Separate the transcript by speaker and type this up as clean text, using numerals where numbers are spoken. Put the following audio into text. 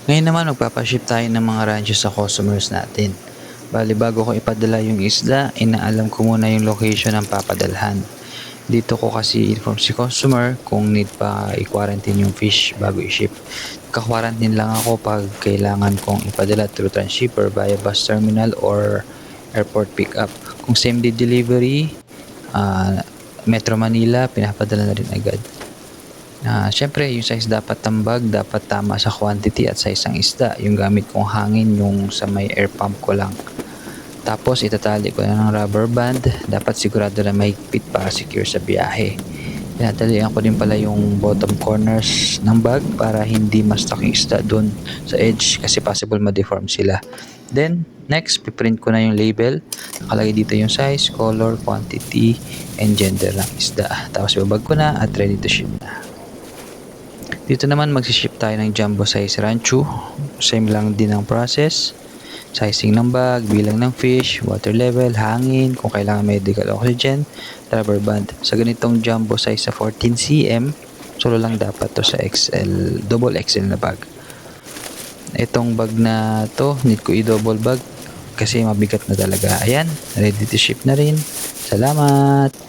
Speaker 1: Ngayon naman magpapaship tayo ng mga rancho sa customers natin. Bali bago ko ipadala yung isda, inaalam ko muna yung location ng papadalhan. Dito ko kasi inform si customer kung need pa i-quarantine yung fish bago i-ship. Ka-quarantine lang ako pag kailangan kong ipadala through transshipper via bus terminal or airport pickup. Kung same day delivery, Metro Manila, pinapadala na rin agad. Syempre, yung size dapat tambag, dapat tama sa quantity at size ng isda. Yung gamit kong hangin, yung sa may air pump ko lang. Tapos, itatali ko na ng rubber band. Dapat sigurado na mahigpit para secure sa biyahe. Tinatalian ko din pala yung bottom corners ng bag para hindi ma-stuck yung isda doon sa edge kasi possible ma-deform sila. Then, next, piprint ko na yung label. Nakalagay dito yung size, color, quantity, and gender ng isda. Tapos, ibabag ko na at ready to ship na. Dito naman magsiship tayo ng jumbo size rancho. Same lang din ang process. Sizing ng bag, bilang ng fish, water level, hangin, kung kailangan medical oxygen, rubber band. Sa ganitong jumbo size sa 14 cm, solo lang dapat to sa XL, double XL na bag. Itong bag na to, need ko i-double bag kasi mabigat na talaga. Ayan, ready to ship na rin. Salamat!